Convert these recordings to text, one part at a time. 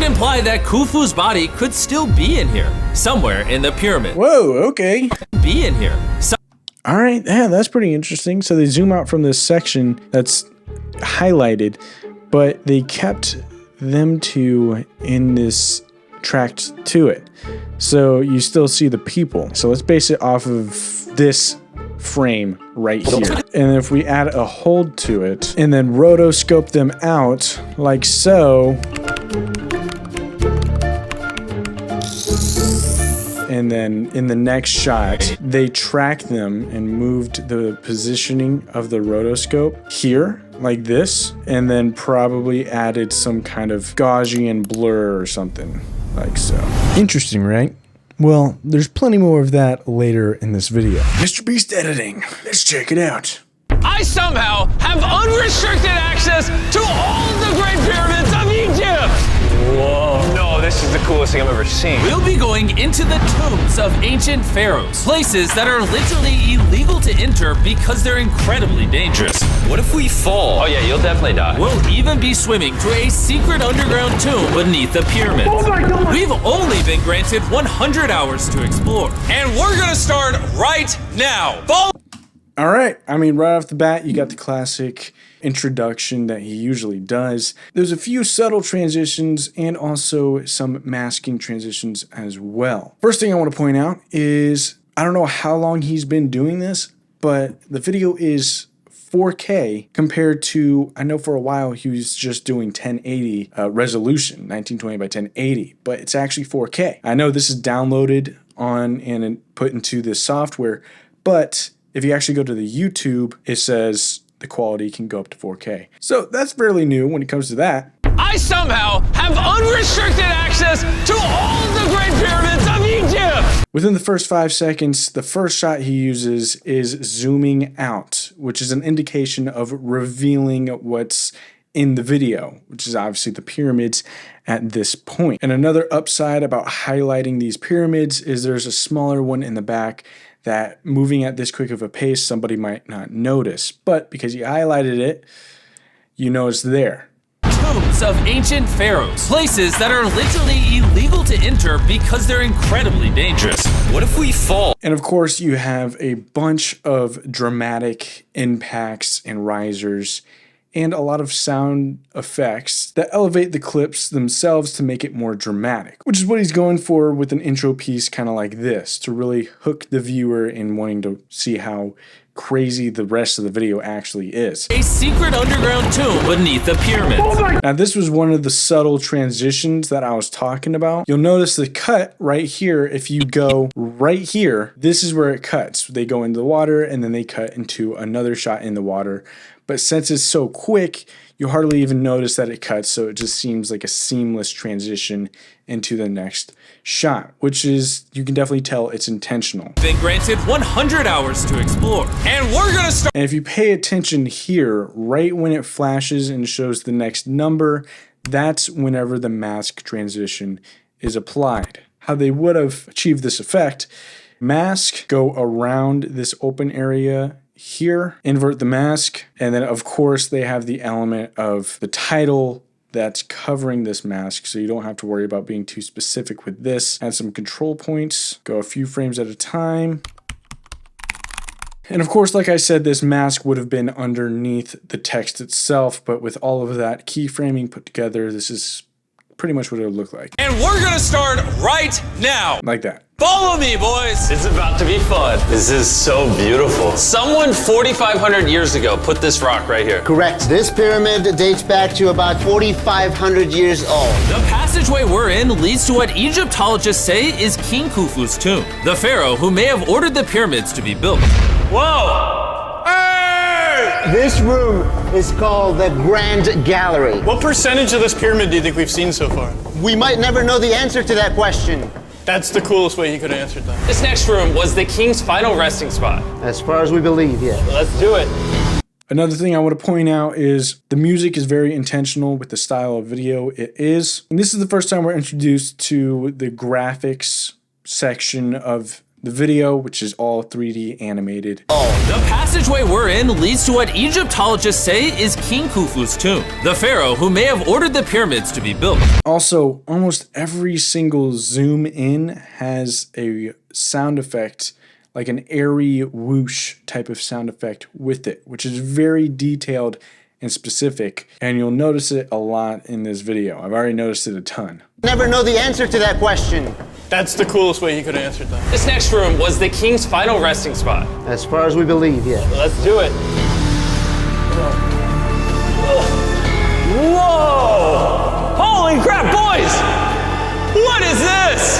would imply that Khufu's body could still be in here, somewhere in the pyramid. Whoa, okay. Be in here. All right, yeah, that's pretty interesting. So they zoom out from this section that's highlighted, but they kept them two in this tracked to it. So you still see the people. So let's base it off of this frame right here. And if we add a hold to it and then rotoscope them out like so, and then in the next shot, they tracked them and moved the positioning of the rotoscope here, like this, and then probably added some kind of Gaussian blur or something, like so. Interesting, right? Well, there's plenty more of that later in this video. MrBeast editing. Let's check it out. I somehow have unrestricted access to all the Great Pyramids of Egypt! Whoa. No, this is the coolest thing I've ever seen. We'll be going into the tombs of ancient pharaohs, places that are literally illegal to enter because they're incredibly dangerous. What if we fall? Oh yeah, you'll definitely die. We'll even be swimming to a secret underground tomb beneath the pyramids. Oh my God. We've only been granted 100 hours to explore. And we're gonna start right now. Follow. All right, I mean, right off the bat, you got the classic introduction that he usually does. There's a few subtle transitions and also some masking transitions as well. First thing I want to point out is, I don't know how long he's been doing this, but the video is 4K compared to, I know for a while he was just doing 1080 resolution, 1920 by 1080, but it's actually 4K. I know this is downloaded on and put into this software, but if you actually go to the YouTube, it says the quality can go up to 4K. So that's fairly new when it comes to that. I somehow have unrestricted access to all the Great Pyramids of Egypt! Within the first 5 seconds, the first shot he uses is zooming out, which is an indication of revealing what's in the video, which is obviously the pyramids at this point. And another upside about highlighting these pyramids is there's a smaller one in the back that moving at this quick of a pace, somebody might not notice. But because you highlighted it, you know it's there. Tombs of ancient pharaohs, places that are literally illegal to enter because they're incredibly dangerous. What if we fall? And of course, you have a bunch of dramatic impacts and risers and a lot of sound effects that elevate the clips themselves to make it more dramatic, which is what he's going for with an intro piece kind of like this, to really hook the viewer in wanting to see how crazy the rest of the video actually is. A secret underground tomb beneath the pyramids. Now this was one of the subtle transitions that I was talking about. You'll notice the cut right here. If you go right here, this is where it cuts. They go into the water and then they cut into another shot in the water. But since it's so quick, you hardly even notice that it cuts, so it just seems like a seamless transition into the next shot, which is, you can definitely tell it's intentional. Been granted 100 hours to explore. And we're gonna start. And if you pay attention here, right when it flashes and shows the next number, that's whenever the mask transition is applied. How they would have achieved this effect: mask, go around this open area here, invert the mask, and then of course they have the element of the title that's covering this mask, so you don't have to worry about being too specific with this. Add some control points, go a few frames at a time. And of course, like I said, this mask would have been underneath the text itself, but with all of that keyframing put together, this is pretty much what it would look like. And we're gonna start right now. Like that. Follow me, boys. It's about to be fun. This is so beautiful. Someone 4,500 years ago put this rock right here. Correct. This pyramid dates back to about 4,500 years old. The passageway we're in leads to what Egyptologists say is King Khufu's tomb, the pharaoh who may have ordered the pyramids to be built. Whoa! Hey! This room is called the Grand Gallery. What percentage of this pyramid do you think we've seen so far? We might never know the answer to that question. That's the coolest way he could have answered that. This next room was the king's final resting spot. As far as we believe, yeah. Let's do it. Another thing I want to point out is the music is very intentional with the style of video it is. And this is the first time we're introduced to the graphics section of the video, which is all 3D animated. The passageway we're in leads to what Egyptologists say is King Khufu's tomb, the pharaoh who may have ordered the pyramids to be built. Also, almost every single zoom in has a sound effect, like an airy whoosh type of sound effect with it, which is very detailed and specific, and you'll notice it a lot in this video. I've already noticed it a ton. Never know the answer to that question. That's the coolest way he could have answered that. This next room was the king's final resting spot. As far as we believe, yeah. Let's do it. Whoa! Holy crap, boys! What is this?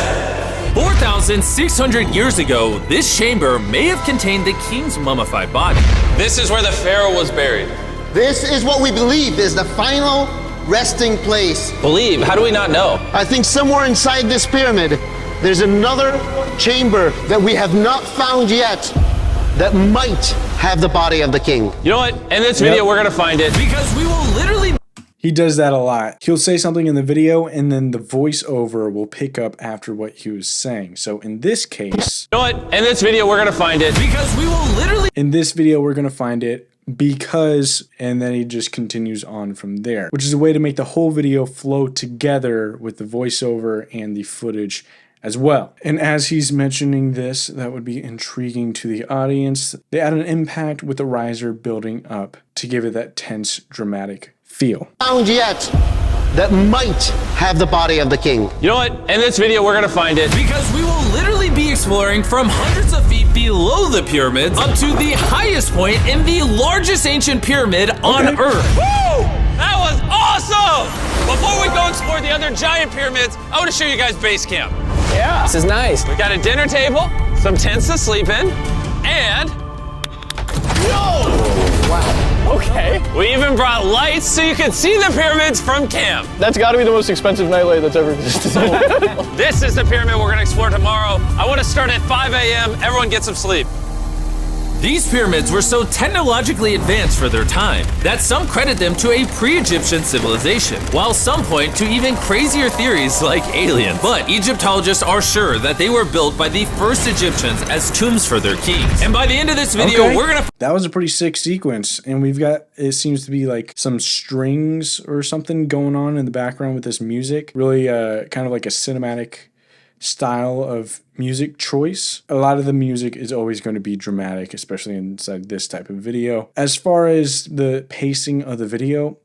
4,600 years ago, this chamber may have contained the king's mummified body. This is where the pharaoh was buried. This is what we believe is the final resting place. Believe? How do we not know? I think somewhere inside this pyramid, there's another chamber that we have not found yet that might have the body of the king. You know what? In this video, we're gonna find it. Because we will literally... He does that a lot. He'll say something in the video and then the voiceover will pick up after what he was saying. So in this case... You know what? In this video, we're gonna find it. Because we will literally... In this video, we're gonna find it because, and then he just continues on from there, which is a way to make the whole video flow together with the voiceover and the footage as well. And as he's mentioning this, that would be intriguing to the audience. They add an impact with the riser building up to give it that tense, dramatic feel. Found yet that might have the body of the king. You know what? In this video, we're gonna find it. Because we will literally be exploring from hundreds of feet below the pyramids up to the highest point in the largest ancient pyramid on Earth. Woo! That was awesome! Before we go explore the other giant pyramids, I want to show you guys base camp. Yeah. This is nice. We got a dinner table, some tents to sleep in, and Okay. we even brought lights so you can see the pyramids from camp. That's got to be the most expensive nightlight that's ever existed. This is the pyramid we're gonna explore tomorrow. I want to start at 5 a.m. Everyone get some sleep. These pyramids were so technologically advanced for their time that some credit them to a pre-Egyptian civilization, while some point to even crazier theories like aliens. But Egyptologists are sure that they were built by the first Egyptians as tombs for their kings. And by the end of this video, we're gonna... That was a pretty sick sequence, and we've got, it seems to be like some strings or something going on in the background with this music. Really kind of like a cinematic style of music choice. A lot of the music is always going to be dramatic, especially inside this type of video. As far as the pacing of the video,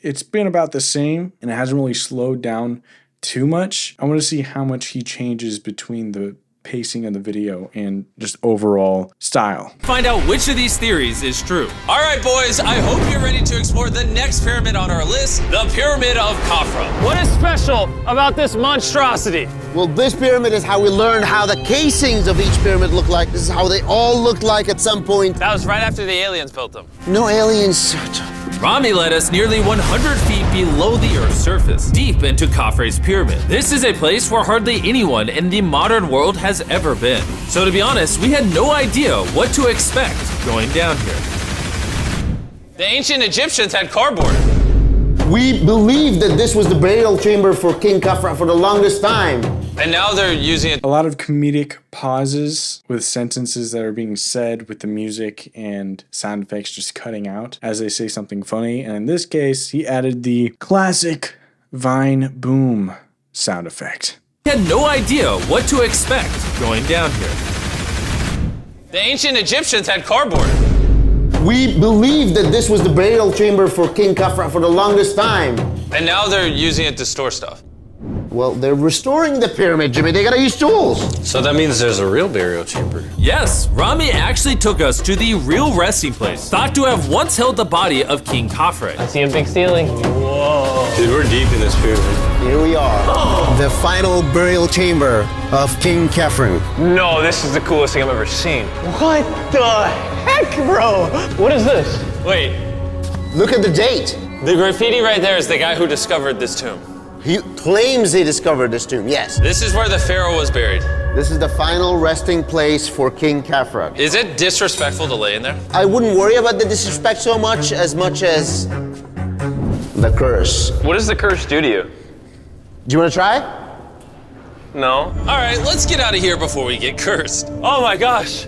it's been about the same and it hasn't really slowed down too much. I want to see how much he changes between the pacing of the video and just overall style. Find out which of these theories is true. All right, boys, I hope you're ready to explore the next pyramid on our list, the Pyramid of Khafra. What is special about this monstrosity? Well, this pyramid is how we learned how the casings of each pyramid look like. This is how they all looked like at some point. That was right after the aliens built them. No aliens. Rami led us nearly 100 feet below the Earth's surface, deep into Khafre's pyramid. This is a place where hardly anyone in the modern world has ever been. So to be honest, we had no idea what to expect going down here. The ancient Egyptians had cardboard. We believe that this was the burial chamber for King Khafra for the longest time. And now they're using it. A lot of comedic pauses with sentences that are being said with the music and sound effects just cutting out as they say something funny. And in this case, he added the classic Vine boom sound effect. We had no idea what to expect going down here. The ancient Egyptians had cardboard. We believe that this was the burial chamber for King Khafra for the longest time. And now they're using it to store stuff. Well, they're restoring the pyramid, Jimmy. They gotta use tools. So that means there's a real burial chamber. Yes, Rami actually took us to the real resting place, thought to have once held the body of King Khafre. I see a big ceiling. Whoa. Dude, we're deep in this pyramid. Here we are. The final burial chamber of King Khafre. No, this is the coolest thing I've ever seen. What the heck, bro? What is this? Wait, Look at the date. the graffiti right there is the guy who discovered this tomb. He claims he discovered this tomb, yes. This is where the pharaoh was buried. This is the final resting place for King Khafra. Is it disrespectful to lay in there? I wouldn't worry about the disrespect so much as the curse. What does the curse do to you? Do you want to try? No. All right, let's get out of here before we get cursed. Oh my gosh.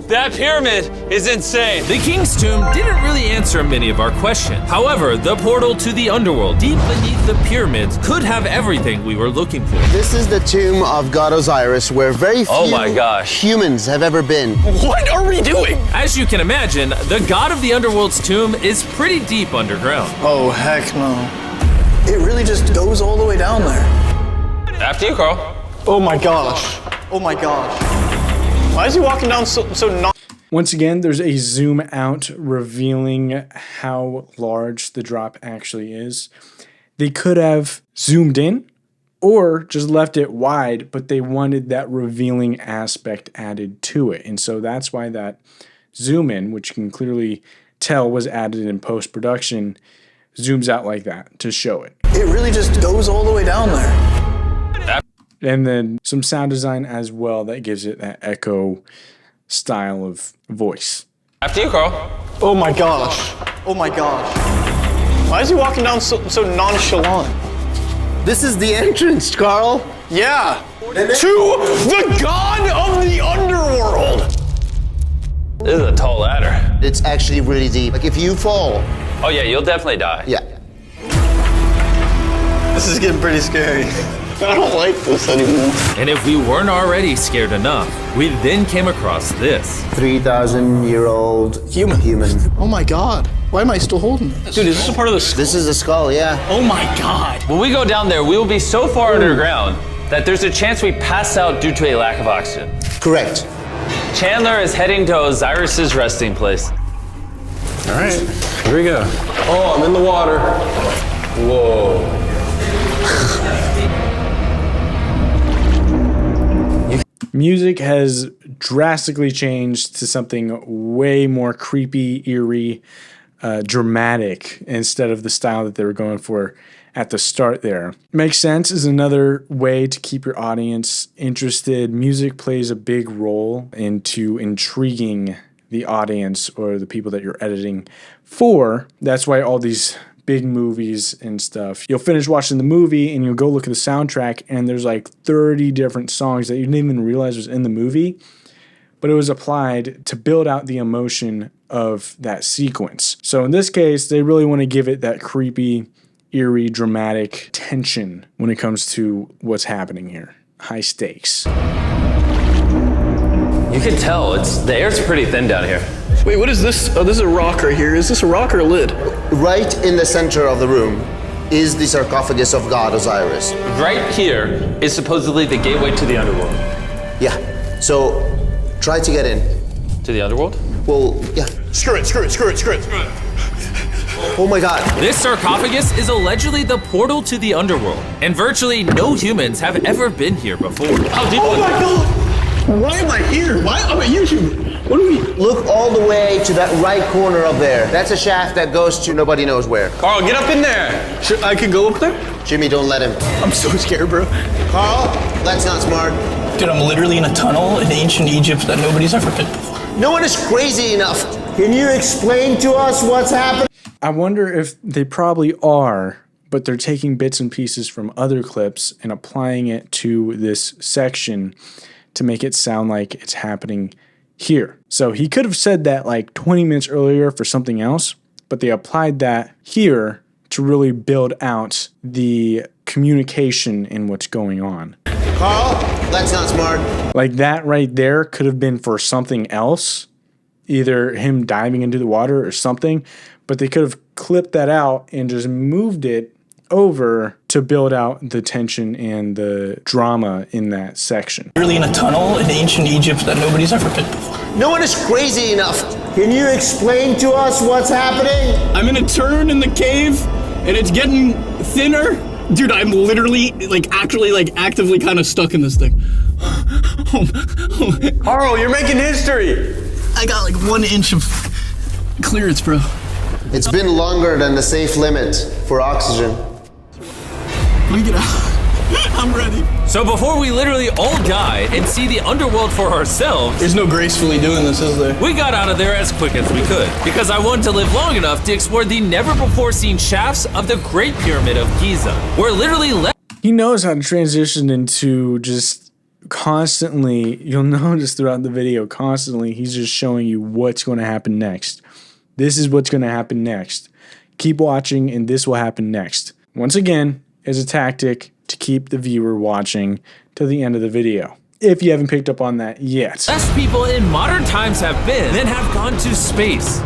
That pyramid is insane. The King's Tomb didn't really answer many of our questions. However, the portal to the underworld deep beneath the pyramids could have everything we were looking for. This is the tomb of God Osiris, where very few Oh my gosh. humans have ever been. What are we doing? As you can imagine, the god of the underworld's tomb is pretty deep underground. Oh, heck no. It really just goes all the way down there. After you, Carl. Oh my gosh. Oh my gosh. Why is he walking down so not? Once again, there's a zoom out revealing how large the drop actually is. They could have zoomed in or just left it wide, but they wanted that revealing aspect added to it. And so that's why that zoom in, which you can clearly tell was added in post-production, zooms out like that to show it. It really just goes all the way down there. And then some sound design as well that gives it that echo style of voice. After you, Carl. Oh my gosh. Oh my gosh. Why is he walking down so nonchalant? This is the entrance, Carl. Yeah. To the god of the underworld. This is a tall ladder. It's actually really deep. Like if you fall, Oh yeah, you'll definitely die. yeah. This is getting pretty scary. I don't like this anymore. And if we weren't already scared enough, we then came across this. 3,000-year-old human. Oh my god. Why am I still holding this? Dude, is this a part of the skull? This is a skull, yeah. Oh my god. When we go down there, we will be so far underground that there's a chance we pass out due to a lack of oxygen. Correct. Chandler is heading to Osiris's resting place. All right, here we go. Oh, I'm in the water. Whoa. Music has drastically changed to something way more creepy, eerie, dramatic instead of the style that they were going for at the start there. Makes sense is another way to keep your audience interested. Music plays a big role into intriguing the audience or the people that you're editing for. That's why all these big movies and stuff, you'll finish watching the movie and you'll go look at the soundtrack and there's like 30 different songs that you didn't even realize was in the movie, but it was applied to build out the emotion of that sequence. So in this case, they really want to give it that creepy, eerie, dramatic tension when it comes to what's happening here. High stakes. You can tell the air's pretty thin down here. Wait, what is this? Oh, this is a rock right here. Is this a rock or a lid? Right in the center of the room is the sarcophagus of God Osiris. Right here is supposedly the gateway to the underworld. Yeah. So try to get in. To the underworld? Well, yeah. Screw it. Oh my god. This sarcophagus is allegedly the portal to the underworld, and virtually no humans have ever been here before. How deep Oh my god. Why am I here? Why am I a YouTuber? What do we? Look all the way to that right corner up there. That's a shaft that goes to nobody knows where. Carl, get up in there. I can go up there? Jimmy, don't let him. I'm so scared, bro. Carl, that's not smart. Dude, I'm literally in a tunnel in ancient Egypt that nobody's ever been before. No one is crazy enough. Can you explain to us what's happening? I wonder if they probably are, but they're taking bits and pieces from other clips and applying it to this section to make it sound like it's happening here. So he could have said that like 20 minutes earlier for something else, but they applied that here to really build out the communication in what's going on. Carl, that's not smart. Like that right there could have been for something else, either him diving into the water or something, but they could have clipped that out and just moved it over to build out the tension and the drama in that section. Literally in a tunnel in ancient Egypt that nobody's ever been before. No one is crazy enough. Can you explain to us what's happening? I'm in a turn in the cave, and it's getting thinner. Dude, I'm literally, actively kind of stuck in this thing. Carl, you're making history. I got like 1 inch of clearance, bro. It's been longer than the safe limit for oxygen. Let me get out. I'm ready. So before we literally all die and see the underworld for ourselves, There's no gracefully doing this, is there? we got out of there as quick as we could, because I wanted to live long enough to explore the never-before-seen shafts of the Great Pyramid of Giza. We're literally left He knows how to transition into just constantly, you'll notice throughout the video, constantly, he's just showing you what's going to happen next. This is what's going to happen next. Keep watching and this will happen next. Once again, as a tactic to keep the viewer watching till the end of the video. If you haven't picked up on that yet. Best people in modern times have been and have gone to space.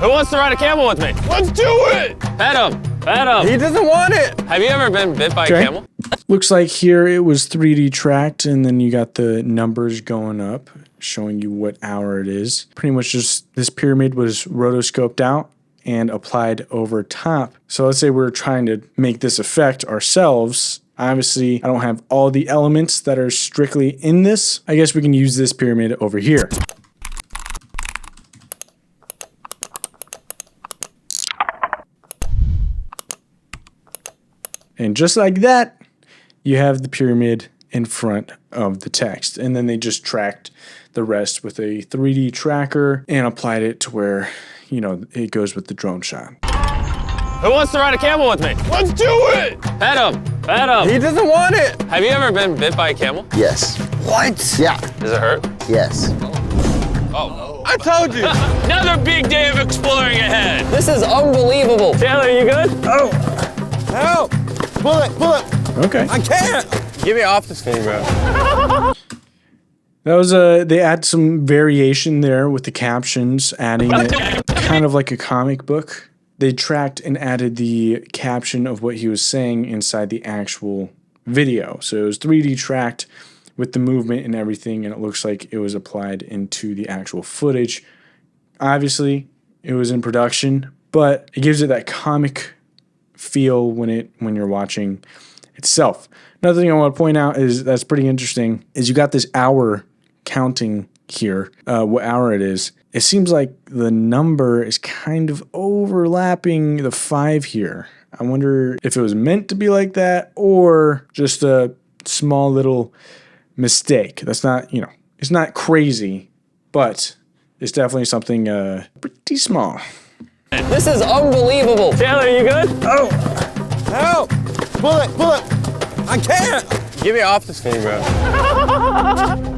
Who wants to ride a camel with me? Let's do it! Pet him. Pet him. He doesn't want it. Have you ever been bit by a camel? Looks like here it was 3D tracked and then you got the numbers going up, showing you what hour it is. Pretty much just this pyramid was rotoscoped out and applied over top. So let's say we're trying to make this effect ourselves. Obviously, I don't have all the elements that are strictly in this. I guess we can use this pyramid over here. And just like that, you have the pyramid in front of the text. And then they just tracked the rest with a 3D tracker and applied it to where, you know, it goes with the drone shot. Who wants to ride a camel with me? Let's do it! Pet him. Pet him. He doesn't want it. Have you ever been bit by a camel? Yes. What? Yeah. Does it hurt? Yes. Oh. I told you. Another big day of exploring ahead. This is unbelievable. Taylor, you good? Oh. Help. Pull it, pull it. Okay. I can't. Get me off this thing, bro. That was they add some variation there with the captions, adding it kind of like a comic book. They tracked and added the caption of what he was saying inside the actual video. So it was 3D tracked with the movement and everything, and it looks like it was applied into the actual footage. Obviously, it was in production, but it gives it that comic feel when you're watching itself. Another thing I want to point out is that's pretty interesting is you got this hour counting here, what hour it is. It seems like the number is kind of overlapping the 5 here. I wonder if it was meant to be like that or just a small little mistake. That's not, you know, it's not crazy, but it's definitely something pretty small. This is unbelievable. Taylor, you good? Oh. Help. Pull it, pull it. I can't. Get me off this thing, bro.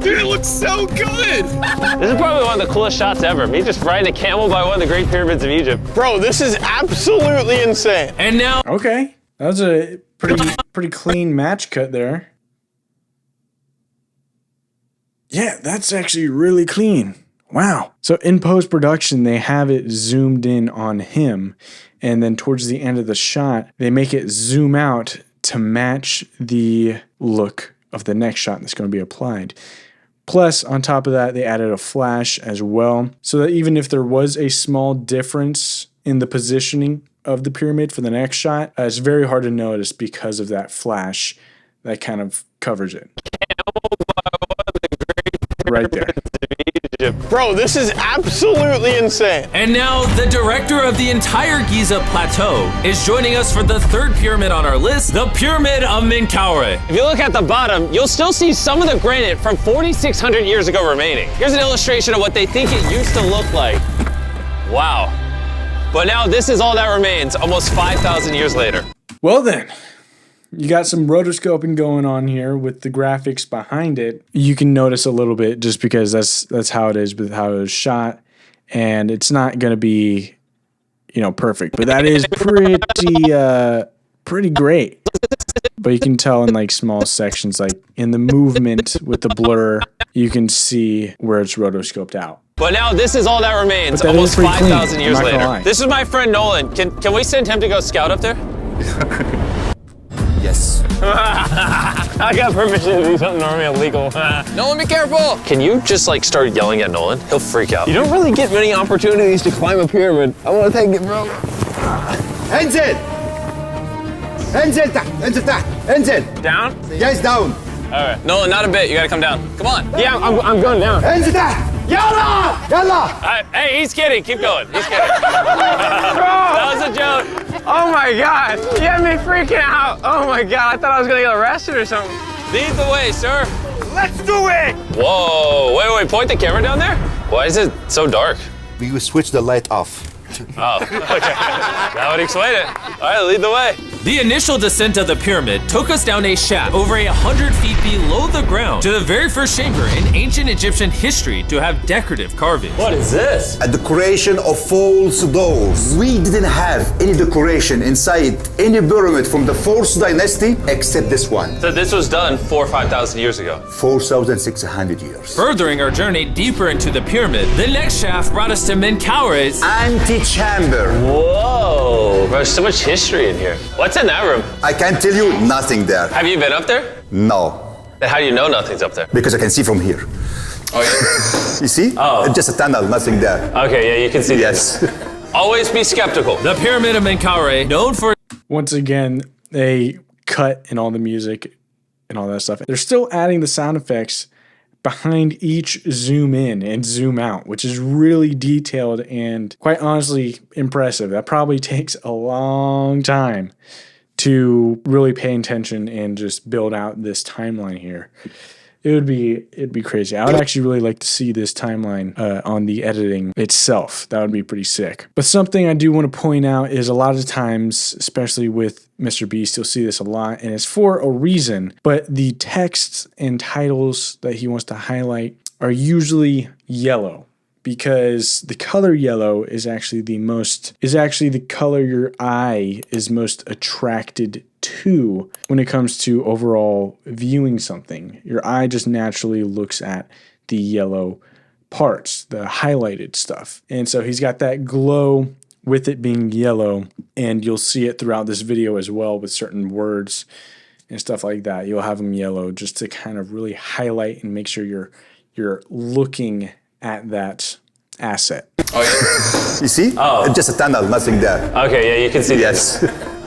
Dude, it looks so good. This is probably one of the coolest shots ever. Me just riding a camel by one of the Great Pyramids of Egypt. Bro, this is absolutely insane. And now, Okay, that was a pretty clean match cut there. Yeah, that's actually really clean. Wow. So in post-production, they have it zoomed in on him, and then towards the end of the shot, they make it zoom out to match the look of the next shot that's going to be applied. Plus, on top of that, they added a flash as well, so that even if there was a small difference in the positioning of the pyramid for the next shot, it's very hard to notice because of that flash that kind of covers it. Right there. Bro, this is absolutely insane. and now the director of the entire Giza Plateau is joining us for the third pyramid on our list, the Pyramid of Menkaure. If you look at the bottom, you'll still see some of the granite from 4,600 years ago remaining. Here's an illustration of what they think it used to look like. Wow. But now this is all that remains, almost 5,000 years later. Well then, you got some rotoscoping going on here with the graphics behind it. You can notice a little bit just because that's how it is with how it was shot, and it's not going to be, you know, perfect, but that is pretty great. But you can tell in like small sections, like in the movement with the blur, you can see where it's rotoscoped out. But now this is all that remains, But that almost is pretty clean, 5,000 years I'm not gonna later. lie. This is my friend Nolan. Can we send him to go scout up there? Yes. I got permission to do something normally illegal. Nolan, be careful. Can you just like start yelling at Nolan? He'll freak out. You don't really get many opportunities to climb a pyramid. I want to take it, bro. انزل انزل تحت انزل تحت انزل Down? جايز داون All right. Nolan, not a bit. You gotta come down. Come on. Yeah, I'm going down. انزل تحت يلا يلا Hey, he's kidding. Keep going. He's kidding. That was a joke. Oh my God. You had me freaking out. Oh my God. I thought I was going to get arrested or something. Lead the way, sir. let's do it Whoa. Wait. Point the camera down there. Why is it so dark? we will switch the light off Oh, okay. That would explain it. All right, lead the way. The initial descent of the pyramid took us down a shaft over 100 feet below the ground to the very first chamber in ancient Egyptian history to have decorative carvings. What is this? A decoration of false doors. We didn't have any decoration inside any pyramid from the 4th dynasty except this one. So this was done 4,000 or 5,000 years ago. 4,600 years. Furthering our journey deeper into the pyramid, the next shaft brought us to Menkaure's Antechamber. Whoa, there's so much history in here. What's in that room? I can't tell you nothing there. Have you been up there? No, Then how do you know nothing's up there? because I can see from here. Oh, yeah. You see? Oh. It's just a tunnel, nothing there. Okay, yeah, you can see. Yes. Always be skeptical. the Pyramid of Menkaure, known for Once again, they cut in all the music and all that stuff. They're still adding the sound effects behind each zoom in and zoom out, which is really detailed and quite honestly impressive. That probably takes a long time to really pay attention and just build out this timeline here. It'd be crazy. I would actually really like to see this timeline on the editing itself. That would be pretty sick. But something I do want to point out is a lot of times, especially with MrBeast, you'll see this a lot, and it's for a reason. But the texts and titles that he wants to highlight are usually yellow, because the color yellow is actually the color your eye is most attracted to when it comes to overall viewing something. Your eye just naturally looks at the yellow parts, the highlighted stuff. And so he's got that glow with it being yellow, and you'll see it throughout this video as well with certain words and stuff like that. You'll have them yellow just to kind of really highlight and make sure you're looking at that asset. Oh, yeah. You see? Oh. It's just a tunnel, nothing there. Okay, yeah, you can see. Yes.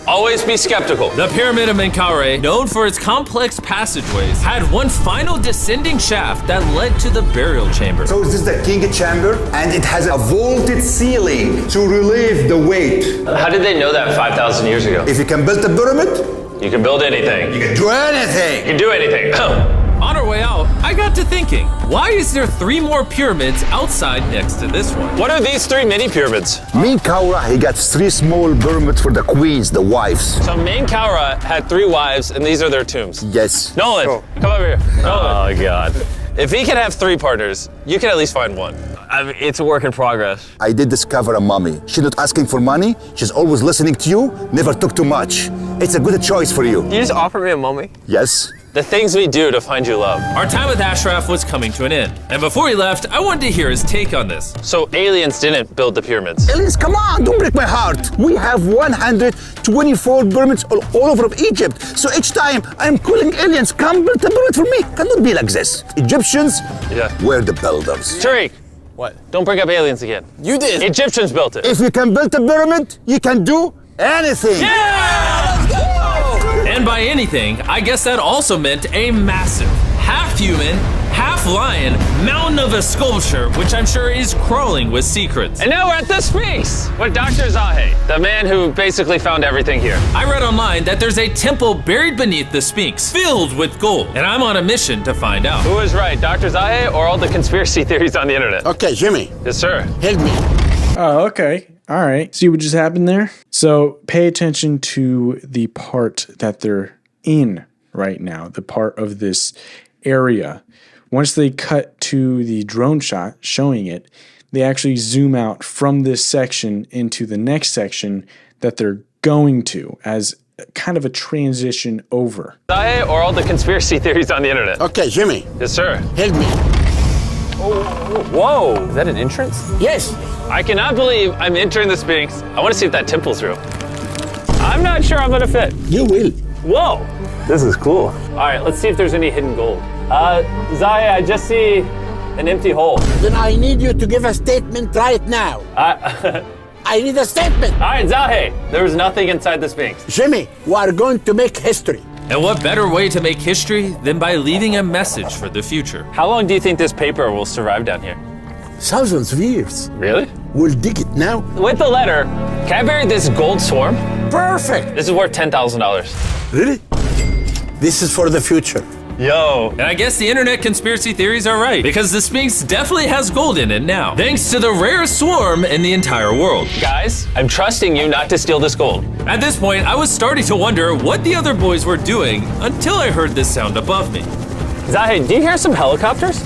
Always be skeptical. the Pyramid of Menkaure, known for its complex passageways, had one final descending shaft that led to the burial chamber. So this is the king chamber, and it has a vaulted ceiling to relieve the weight. How did they know that 5,000 years ago? If you can build a pyramid, You can build anything. you can do anything. You can do anything. On our way out, I got to thinking, why is there 3 more pyramids outside next to this one? What are these 3 mini pyramids? Menkaure, he got 3 small pyramids for the queens, the wives. So Menkaure had 3 wives, and these are their tombs. Yes. Nolan, come over here. Nolan. Oh, God. If he can have 3 partners, you can at least find one. I mean, it's a work in progress. I did discover a mummy. She's not asking for money. She's always listening to you. Never took too much. It's a good choice for you. You just offer me a mummy? Yes. The things we do to find you love. Our time with Ashraf was coming to an end, and before he left, I wanted to hear his take on this. So aliens didn't build the pyramids. Aliens, come on, don't break my heart. We have 124 pyramids all over Egypt. So each time I'm calling aliens, come build a pyramid for me. Cannot be like this. Egyptians were the builders. Tariq, What? don't bring up aliens again. You did. Egyptians built it. If you can build a pyramid, you can do anything. And by anything, I guess that also meant a massive, half-human, half-lion mountain of a sculpture, which I'm sure is crawling with secrets. And now we're at the Sphinx with Dr. Zahe, the man who basically found everything here. I read online that there's a temple buried beneath the Sphinx, filled with gold, and I'm on a mission to find out. Who is right, Dr. Zahe or all the conspiracy theories on the internet? Okay, Jimmy, Yes, sir. help me. Oh, okay. All right. See what just happened there? So pay attention to the part that they're in right now, the part of this area. Once they cut to the drone shot showing it, they actually zoom out from this section into the next section that they're going to as kind of a transition over. Zahe or all the conspiracy theories on the internet? Okay, Jimmy, Yes, sir. help me. Whoa, is that an entrance? Yes. I cannot believe I'm entering the Sphinx. I want to see if that temple's real. I'm not sure I'm gonna fit. You will. Whoa, this is cool. All right, let's see if there's any hidden gold. Zahe, I just see an empty hole. Then I need you to give a statement right now. I need a statement. All right, Zahe, there was nothing inside the Sphinx. Jimmy, we are going to make history. And what better way to make history than by leaving a message for the future? How long do you think this paper will survive down here? Thousands of years. Really? We'll dig it now. With the letter, can I bury this gold swarm? Perfect. This is worth $10,000. Really? This is for the future. Yo. And I guess the internet conspiracy theories are right, because the Sphinx definitely has gold in it now, thanks to the rarest swarm in the entire world. Guys, I'm trusting you not to steal this gold. At this point, I was starting to wonder what the other boys were doing until I heard this sound above me. Zahe, do you hear some helicopters?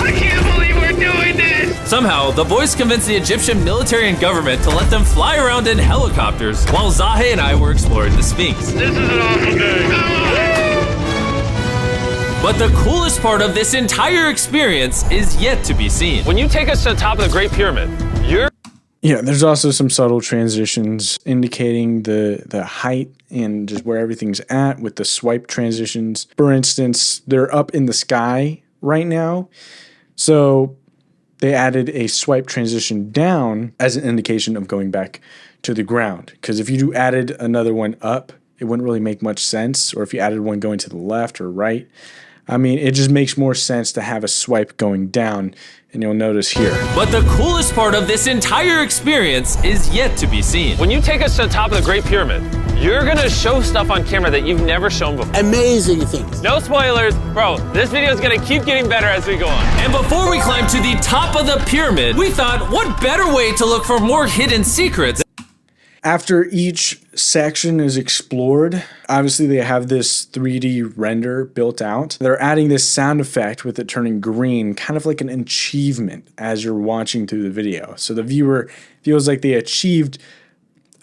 I can't believe we're doing this! Somehow, the boys convinced the Egyptian military and government to let them fly around in helicopters while Zahe and I were exploring the Sphinx. This is an awful day. But the coolest part of this entire experience is yet to be seen. When you take us to the top of the Great Pyramid, you're... Yeah, there's also some subtle transitions indicating the height and just where everything's at with the swipe transitions. For instance, they're up in the sky right now. So they added a swipe transition down as an indication of going back to the ground. Because if you added another one up, it wouldn't really make much sense. Or if you added one going to the left or right, I mean, it just makes more sense to have a swipe going down, and you'll notice here. But the coolest part of this entire experience is yet to be seen. When you take us to the top of the Great Pyramid, you're gonna show stuff on camera that you've never shown before. Amazing things. No spoilers. Bro, this video is gonna keep getting better as we go on. And before we climb to the top of the pyramid, we thought, what better way to look for more hidden secrets? After each section is explored, obviously they have this 3D render built out. They're adding this sound effect with it turning green, kind of like an achievement as you're watching through the video. So the viewer feels like they achieved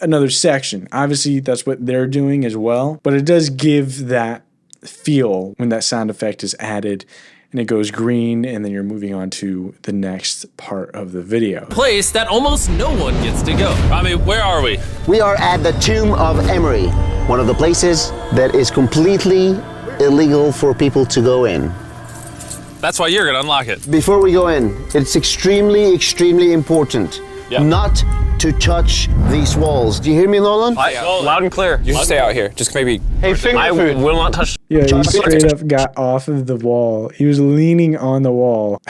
another section. Obviously that's what they're doing as well, but it does give that feel when that sound effect is added and it goes green, and then you're moving on to the next part of the video. Place that almost no one gets to go. Rami, where are we? We are at the tomb of Emery, one of the places that is completely illegal for people to go in. That's why you're gonna unlock it. Before we go in, it's extremely, extremely important not to touch these walls. Do you hear me, Nolan? Loud and clear. You should stay out here. Just maybe. Hey, finger I food. will not touch. Yeah, he straight up got off of the wall. He was leaning on the wall.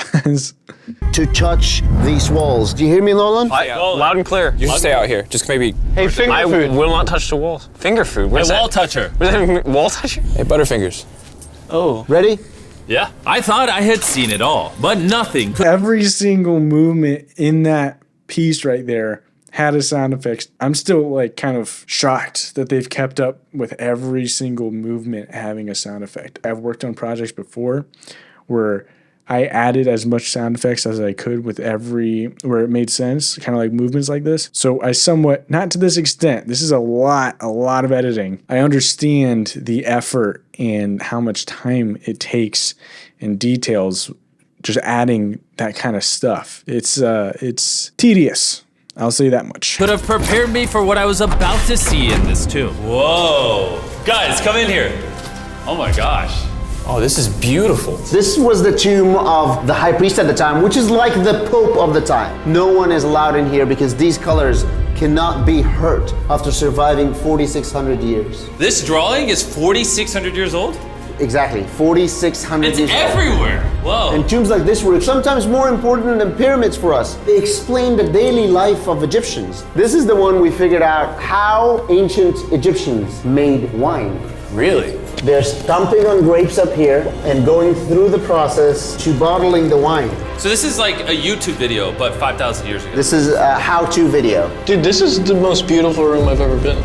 To touch these walls. Do you hear me, Nolan? Loud and clear. You should stay out here. Just maybe. Hey, finger I food. will not touch the walls. Finger food. What is Wall that? toucher. What is that? Wall toucher? Hey, Butterfingers. Oh. Ready? Yeah. I thought I had seen it all, but nothing. Every single movement in that piece right there had a sound effect. I'm still like kind of shocked that they've kept up with every single movement having a sound effect. I've worked on projects before where I added as much sound effects as I could with every, where it made sense, kind of like movements like this. So I somewhat, not to this extent, this is a lot of editing. I understand the effort and how much time it takes and details just adding that kind of stuff. It's tedious. I'll say that much. Could have prepared me for what I was about to see in this tomb. Whoa. Guys, come in here. Oh my gosh. Oh, this is beautiful. This was the tomb of the high priest at the time, which is like the pope of the time. No one is allowed in here because these colors cannot be hurt after surviving 4,600 years. This drawing is 4,600 years old? Exactly, 4,600 It's years old. everywhere. Whoa. And tombs like this were sometimes more important than pyramids for us. They explain the daily life of Egyptians. This is the one we figured out how ancient Egyptians made wine. Really? They're stomping on grapes up here and going through the process to bottling the wine. So this is like a YouTube video, but 5,000 years ago. This is a how-to video. Dude, this is the most beautiful room I've ever been.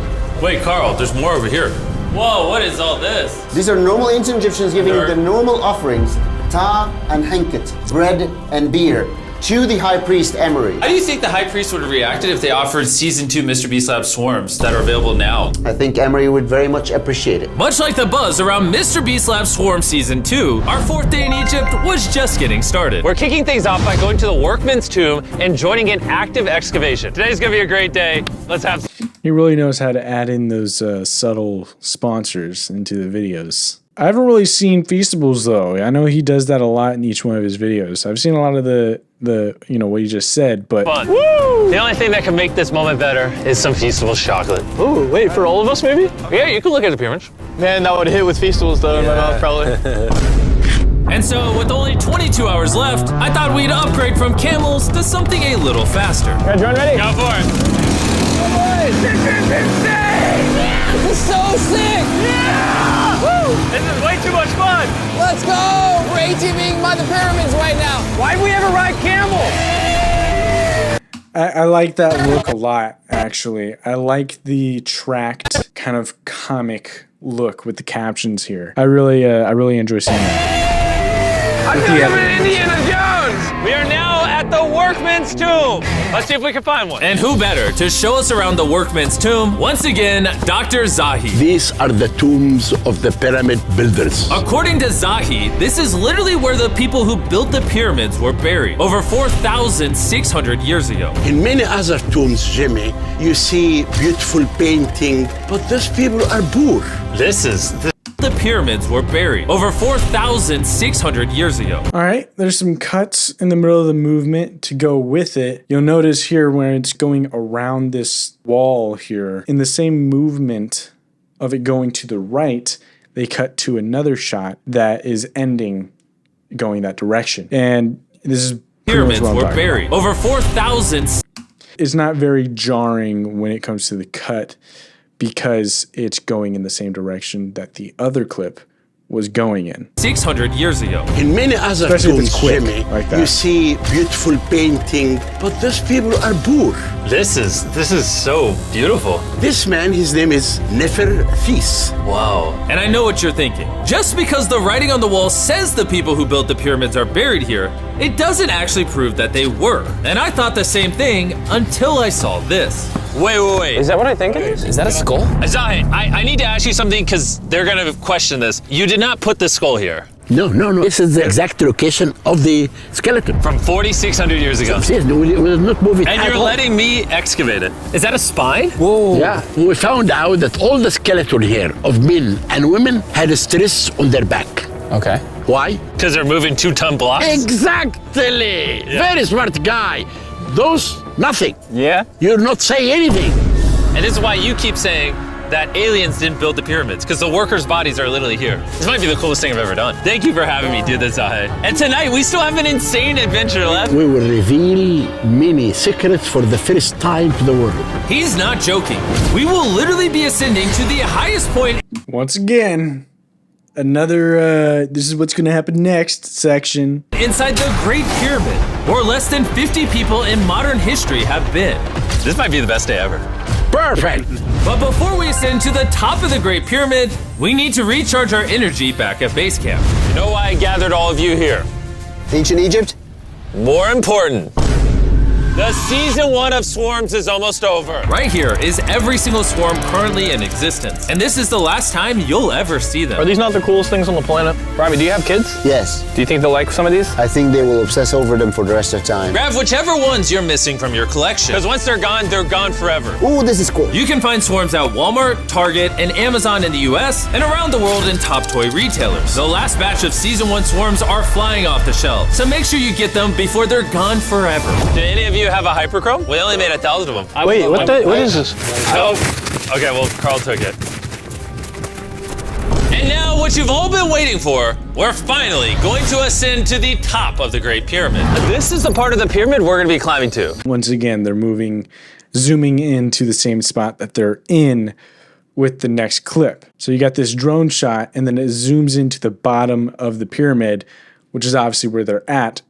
Wait, Carl, there's more over here. Whoa, what is all this? These are normal ancient Egyptians giving Nerd. the normal offerings, ta and henket, bread and beer, to the high priest Emery. How do you think the high priest would have reacted if they offered season 2 MrBeast Lab swarms that are available now? I think Emery would very much appreciate it. Much like the buzz around MrBeast Lab Swarm Season 2, our 4th day in Egypt was just getting started. We're kicking things off by going to the workman's tomb and joining an active excavation. Today's gonna be a great day. Let's have He really knows how to add in those subtle sponsors into the videos. I haven't really seen Feastables though. I know he does that a lot in each one of his videos. I've seen a lot of the you know, what you just said, but fun. Woo! The only thing that can make this moment better is some Feastables chocolate. Ooh, wait, for all of us maybe? Yeah, you can look at the pyramids. Man, that would hit with Feastables though in my mouth probably. And so, with only 22 hours left, I thought we'd upgrade from camels to something a little faster. Guys, run ready? Go for it. This is so sick! I like that look a lot, actually. I like the tracked kind of comic look with the captions here. I really enjoy seeing that. I feel like I'm in Indiana Jones! We are now at the workman's tomb. Let's see if we can find one. And who better to show us around the workman's tomb? Once again, Dr. Zahi. These are the tombs of the pyramid builders. According to Zahi, this is literally where the people who built the pyramids were buried over 4,600 years ago. In many other tombs, Jimmy, you see beautiful painting, but those people are poor. The pyramids were buried over 4,600 years ago. All right, there's some cuts in the middle of the movement to go with it. You'll notice here when it's going around this wall here, in the same movement of it going to the right, they cut to another shot that is ending going that direction. And this is Pyramids were buried over 4,000. It's not very jarring when it comes to the cut, because it's going in the same direction that the other clip was going in. 600 years ago. In many other Especially if it's tombs, quick, Jimmy, like that. you see beautiful painting, but those people are poor. This is so beautiful. This man, his name is Neferthes. Wow. And I know what you're thinking. Just because the writing on the wall says the people who built the pyramids are buried here, it doesn't actually prove that they were. And I thought the same thing until I saw this. Wait. Is that what I think it is? Is that a skull? Zahi, I need to ask you something because they're gonna question this. You did not put the skull here. No. This is the exact location of the skeleton. From 4,600 years ago. Yes, we will not move it And at you're all. letting me excavate it. Is that a spine? Whoa. Yeah, we found out that all the skeleton here of men and women had a stress on their back. Okay. Why? Because they're moving 2-ton blocks? Exactly. Very smart guy. Those, nothing. Yeah? You're not saying anything. And this is why you keep saying that aliens didn't build the pyramids, because the workers' bodies are literally here. This might be the coolest thing I've ever done. Thank you for having me do this, Zahi. And tonight, we still have an insane adventure left. We will reveal many secrets for the first time to the world. He's not joking. We will literally be ascending to the highest point. Once again, another, this is what's going to happen next section. Inside the Great Pyramid, where less than 50 people in modern history have been. This might be the best day ever. Perfect. But before we ascend to the top of the Great Pyramid, we need to recharge our energy back at base camp. You know why I gathered all of you here? Ancient Egypt? More important, the season 1 of Swarms is almost over. Right here is every single swarm currently in existence. And this is the last time you'll ever see them. Are these not the coolest things on the planet? Robbie, do you have kids? Yes. Do you think they'll like some of these? I think they will obsess over them for the rest of time. Grab whichever ones you're missing from your collection. Because once they're gone forever. Ooh, this is cool. You can find swarms at Walmart, Target, and Amazon in the US, and around the world in top toy retailers. The last batch of Season 1 swarms are flying off the shelf, so make sure you get them before they're gone forever. Do any of you have a hyperchrome? We only made 1,000 of them. Wait, what is this? Oh, okay, well, Carl took it. And now, what you've all been waiting for, we're finally going to ascend to the top of the Great Pyramid. This is the part of the pyramid we're gonna be climbing to. Once again, they're zooming into the same spot that they're in with the next clip. So you got this drone shot, and then it zooms into the bottom of the pyramid, which is obviously where they're at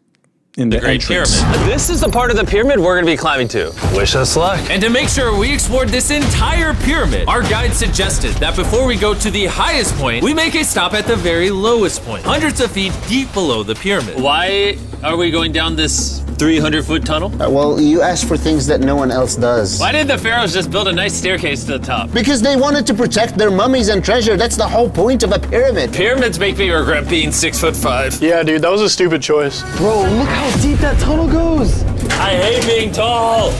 in the Great entrance. Pyramid. This is the part of the pyramid we're gonna be climbing to. Wish us luck. And to make sure we explored this entire pyramid, our guide suggested that before we go to the highest point, we make a stop at the very lowest point, hundreds of feet deep below the pyramid. Why are we going down this 300-foot tunnel? Well, you asked for things that no one else does. Why did the pharaohs just build a nice staircase to the top? Because they wanted to protect their mummies and treasure. That's the whole point of a pyramid. Pyramids make me regret being 6'5". Yeah, dude, that was a stupid choice. Bro, look how deep that tunnel goes. I hate being tall.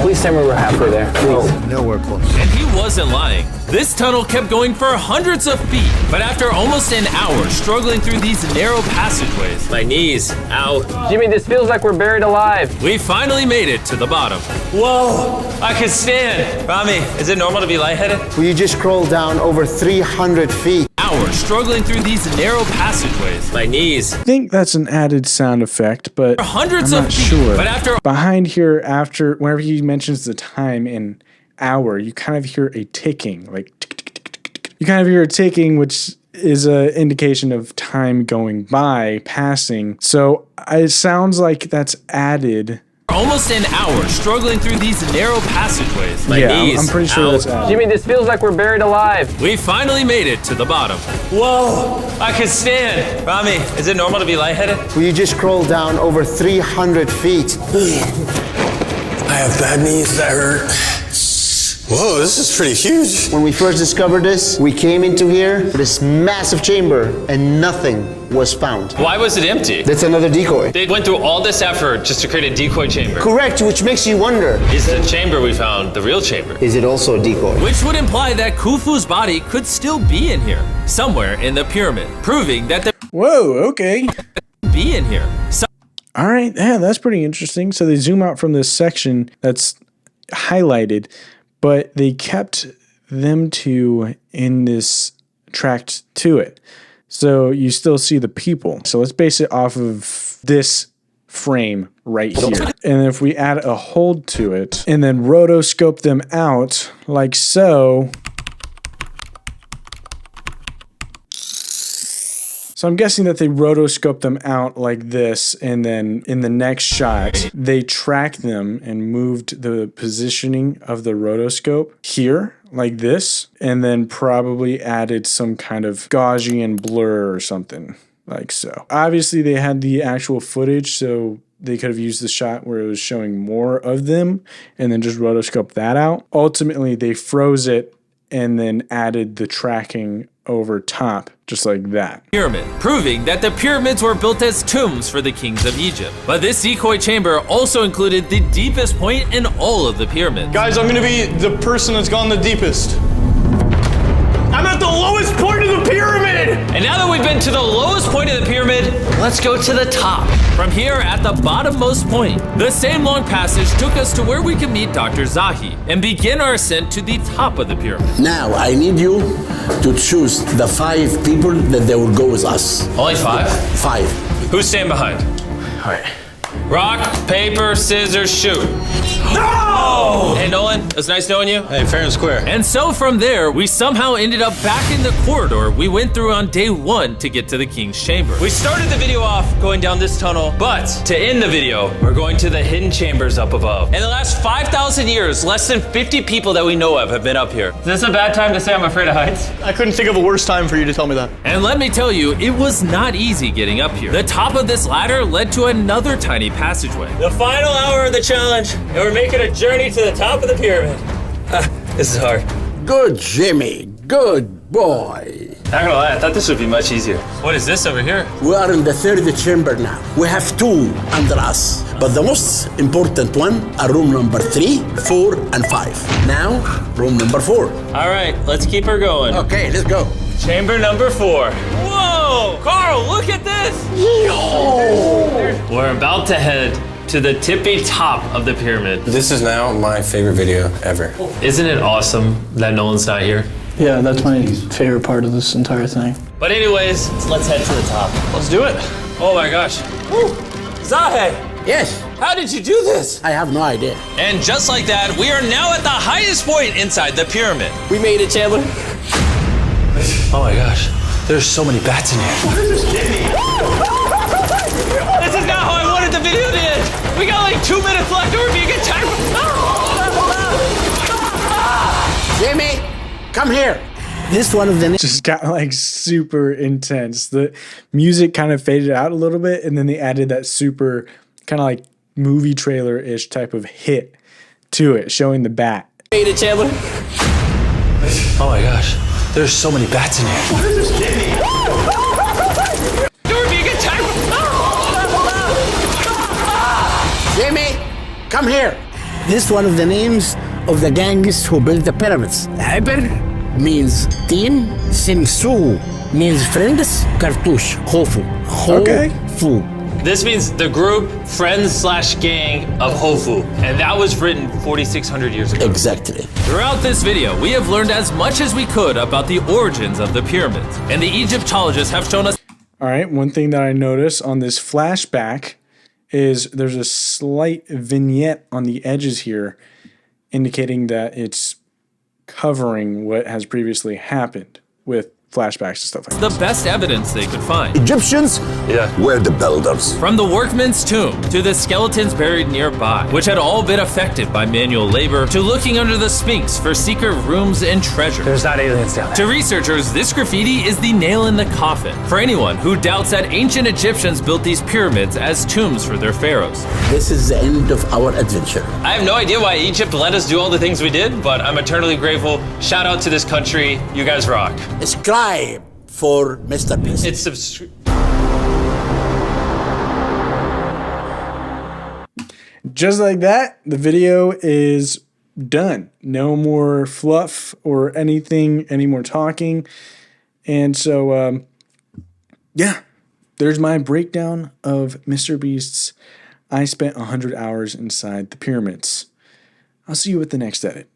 Please tell me we're halfway there. Please. Nowhere close. And he wasn't lying. This tunnel kept going for hundreds of feet, but after almost an hour struggling through these narrow passageways, My knees, ow. Jimmy, this feels like we're buried alive. we finally made it to the bottom. Whoa, I can stand. Rami, is it normal to be lightheaded? Well, you just crawled down over 300 feet. Hours struggling through these narrow passageways. My knees. I think that's an added sound effect, but Hundreds I'm of not feet. sure. But after Behind here, after whenever he mentions the time in hour, you kind of hear a ticking, like tick, tick, tick, tick, tick. You kind of hear a ticking, which is an indication of time going by, passing. So it sounds like that's added almost an hour struggling through these narrow passageways. My Yeah, knees I'm pretty sure out. that's Adam. Jimmy, this feels like we're buried alive. We finally made it to the bottom. Whoa, I can stand. Rami, is it normal to be lightheaded? We just crawled down over 300 feet. I have bad knees that hurt. Whoa, this is pretty huge. When we first discovered this, we came into here, this massive chamber, and nothing was found. Why was it empty? That's another decoy. They went through all this effort just to create a decoy chamber. Correct, which makes you wonder, Is the chamber we found the real chamber? is it also a decoy? Which would imply that Khufu's body could still be in here, somewhere in the pyramid, proving that there Whoa, okay. could be in here. All right, yeah, that's pretty interesting. So they zoom out from this section that's highlighted, but they kept them two in this tracked to it. So you still see the people. So let's base it off of this frame right here. And if we add a hold to it and then rotoscope them out like so. So I'm guessing that they rotoscope them out like this, and then in the next shot, they tracked them and moved the positioning of the rotoscope here, like this, and then probably added some kind of Gaussian blur or something, like so. Obviously, they had the actual footage, so they could have used the shot where it was showing more of them, and then just rotoscope that out. Ultimately, they froze it and then added the tracking over top, just like that. Pyramid, proving that the pyramids were built as tombs for the kings of Egypt. But this decoy chamber also included the deepest point in all of the pyramids. Guys, I'm gonna be the person that's gone the deepest. I'm at the lowest point of the pyramid! And now that we've been to the lowest point of the pyramid, let's go to the top. From here at the bottommost point, the same long passage took us to where we could meet Dr. Zahi and begin our ascent to the top of the pyramid. Now, I need you to choose the 5 people that they will go with us. Only 5? 5. Who's staying behind? All right. Rock, paper, scissors, shoot. No! Hey, Nolan, it was nice knowing you. Hey, fair and square. And so from there, we somehow ended up back in the corridor we went through on day 1 to get to the king's chamber. We started the video off going down this tunnel, but to end the video, we're going to the hidden chambers up above. In the last 5,000 years, less than 50 people that we know of have been up here. Is this a bad time to say I'm afraid of heights? I couldn't think of a worse time for you to tell me that. And let me tell you, it was not easy getting up here. The top of this ladder led to another tiny passageway. The final hour of the challenge, and we're making a journey to the top of the pyramid. This is hard. Good, Jimmy. Good boy. Not gonna lie, I thought this would be much easier. What is this over here? We are in the 3rd chamber now. We have 2 under us. But the most important one are room number 3, 4, and 5. Now, room number 4. All right, let's keep her going. Okay, let's go. Chamber number 4. Whoa! Carl, look at this! Yo! We're about to head to the tippy top of the pyramid. This is now my favorite video ever. Isn't it awesome that Nolan's not here? Yeah, that's my favorite part of this entire thing. But anyways, let's head to the top. Let's do it. Oh my gosh. Woo! Zahe, Yes, how did you do this? I have no idea. And just like that, we are now at the highest point inside the pyramid. We made it, Chandler. Oh my gosh. There's so many bats in here. This is not how I wanted the video to end. We got like 2 minutes left and we're being attacked. Jimmy, come here. This one of the Just got like super intense. The music kind of faded out a little bit, and then they added that super kind of like movie trailer-ish type of hit to it, showing the bat. Made it, Chandler. Oh my gosh. There's so many bats in here. We're being attacked. Jimmy, come here. This one of the names of the gangs who built the pyramids. Hyper means team, Simsu means friends, Cartouche, Hofu. Okay. Hofu. This means the group, friends/gang of Hofu. And that was written 4,600 years ago. Exactly. Throughout this video, we have learned as much as we could about the origins of the pyramids, and the Egyptologists have shown us. All right, one thing that I noticed on this flashback is there's a slight vignette on the edges here indicating that it's covering what has previously happened with flashbacks and stuff like the that. best evidence they could find. Egyptians were the builders. From the workman's tomb to the skeletons buried nearby, which had all been affected by manual labor, to looking under the Sphinx for secret rooms and treasure. There's not aliens down there. To researchers, this graffiti is the nail in the coffin for anyone who doubts that ancient Egyptians built these pyramids as tombs for their pharaohs. This is the end of our adventure. I have no idea why Egypt let us do all the things we did, but I'm eternally grateful. Shout out to this country. You guys rock. Subscribe for MrBeast. It's Just like that, the video is done. No more fluff or anything, any more talking. And so, yeah, there's my breakdown of MrBeast's I spent 100 hours inside the pyramids. I'll see you with the next edit.